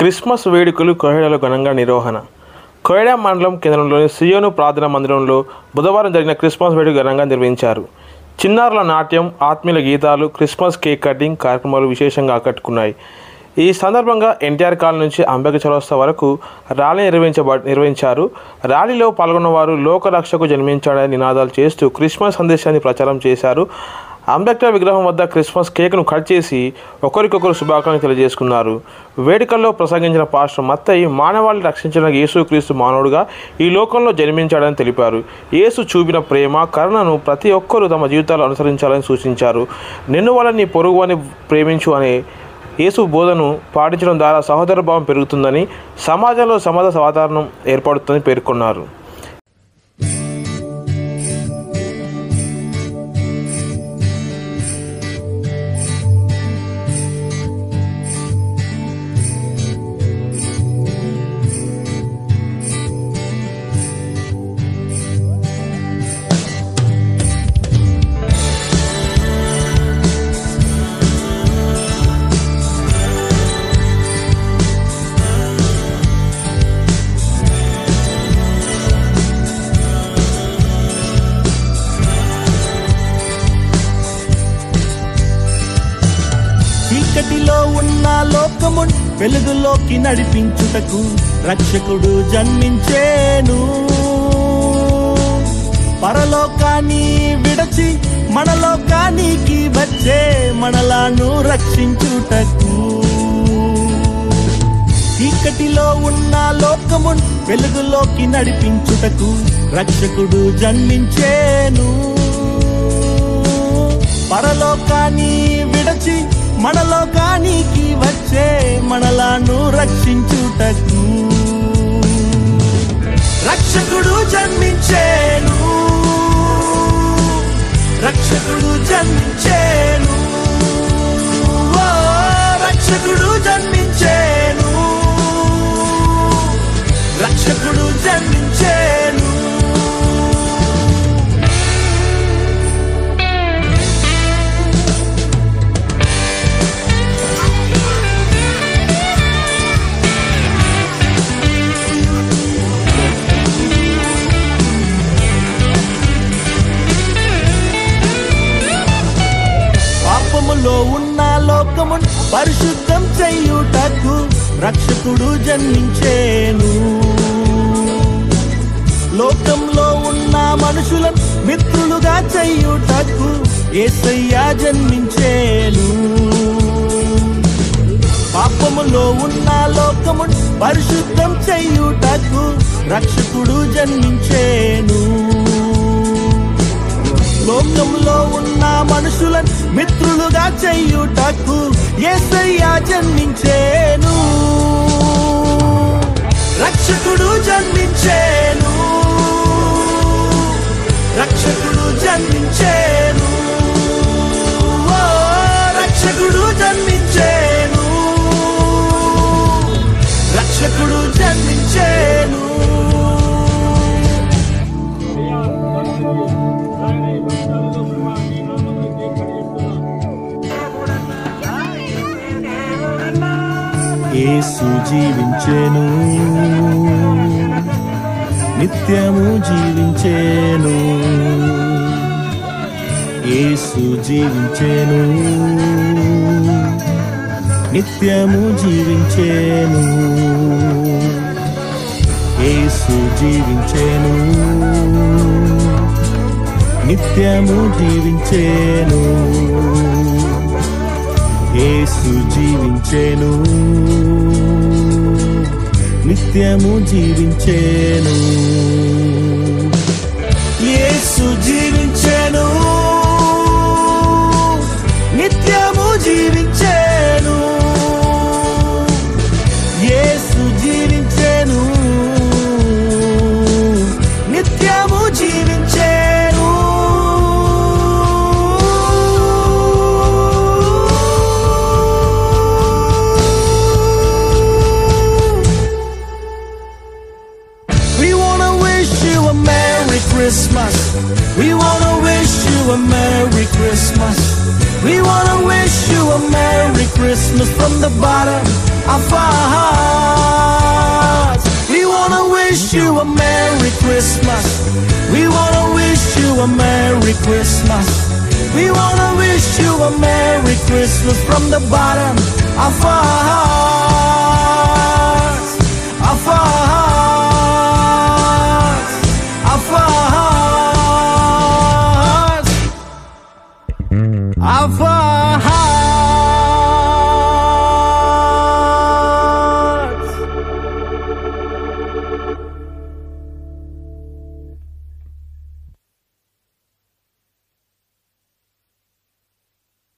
Christmas వేడుకలు కోహెడాలో ఘనంగా నిర్వహణ. కోహెడా మండలం కేంద్రంలోని సియోను ప్రార్థనా మందిరంలో బుధవారం జరిగిన క్రిస్మస్ వేడుక ఘనంగా నిర్వహించారు. చిన్నారుల నాట్యం, ఆత్మీయుల గీతాలు, క్రిస్మస్ కేక్ కటింగ్ కార్యక్రమాలు విశేషంగా ఆకట్టుకున్నాయి. ఈ సందర్భంగా ఎన్టీఆర్ కాలనీ నుంచి అంబేద్కర్ చౌరస్తా వరకు ర్యాలీ నిర్వహించారు. ర్యాలీలో పాల్గొన్న వారు లోకరక్షకు జన్మించాడని నినాదాలు చేస్తూ క్రిస్మస్ సందేశాన్ని ప్రచారం చేశారు. అంబేద్కర్ విగ్రహం వద్ద క్రిస్మస్ కేక్ను కట్ చేసి ఒకరికొకరు శుభాకాంక్షలు తెలియజేసుకున్నారు. వేడుకల్లో ప్రసంగించిన పాస్టర్ మత్తయి మానవాళిని రక్షించిన యేసుక్రీస్తు మానవుడుగా ఈ లోకంలో జన్మించాడని తెలిపారు. యేసు చూపిన ప్రేమ, కరుణను ప్రతి ఒక్కరూ తమ జీవితాల్లో అనుసరించాలని సూచించారు. నిన్ను వల్ల నీ పొరుగువాని ప్రేమించు అనే యేసు బోధను పాటించడం ద్వారా సహోదర భావం పెరుగుతుందని, సమాజంలో సమాజ వాతావరణం ఏర్పడుతుందని పేర్కొన్నారు. చీకటిలో ఉన్న లోకమున్ వెలుగులోకి నడిపించుటకు రక్షకుడు జన్మించేను. పరలోకాన్ని విడచి మనలోకానికి వచ్చే మనలను రక్షించుటకు. చీకటిలో ఉన్న లోకమున్ వెలుగులోకి నడిపించుటకు రక్షకుడు జన్మించేను. పరలోకాన్ని విడచి మనలోకానికి వచ్చే మనలను రక్షించుటకు రక్షకుడు జన్మించేను. రక్షకుడు జన్మించేను. ఓ రక్షకుడు జన్మించేను. రక్షకుడు జన్మించేను. పాపములో ఉన్న లోకమును పరిశుద్ధం చేయుటకు రక్షకుడు జన్మించేను. లోకంలో ఉన్న మనుషులను మిత్రులుగా చేయుటకు యేసయ్య జన్మించేను. పాపములో ఉన్న లోకమును పరిశుద్ధం చేయుటకు రక్షకుడు జన్మించేను. లోకంలో ఉన్న మనుషులను మిత్రులుగా చేయుటకు యేసయ్య జన్మించేను. రక్షకుడు జన్మించేను. రక్షకుడు జన్మించేను. ఓ రక్షకుడు జన్మించేను. రక్షకుడు జన్మించేను. యేసు జీవించేను, నిత్యము జీవించేను. యేసు జీవించేను, నిత్యము జీవించేను. యేసు జీవించేను, నిత్యము జీవించేను. యేసు జీవించేను, నిత్యము జీవించేను. యేసు జీవించేను, నిత్యము జీవించేను. యేసు జీవించేను, నిత్యము జీవించేను. Christmas. We wanna wish you a Merry Christmas. We wanna wish you a Merry Christmas from the bottom of our heart. you a Merry Christmas. We wanna wish you a Merry Christmas. We wanna wish you a Merry Christmas from the bottom of our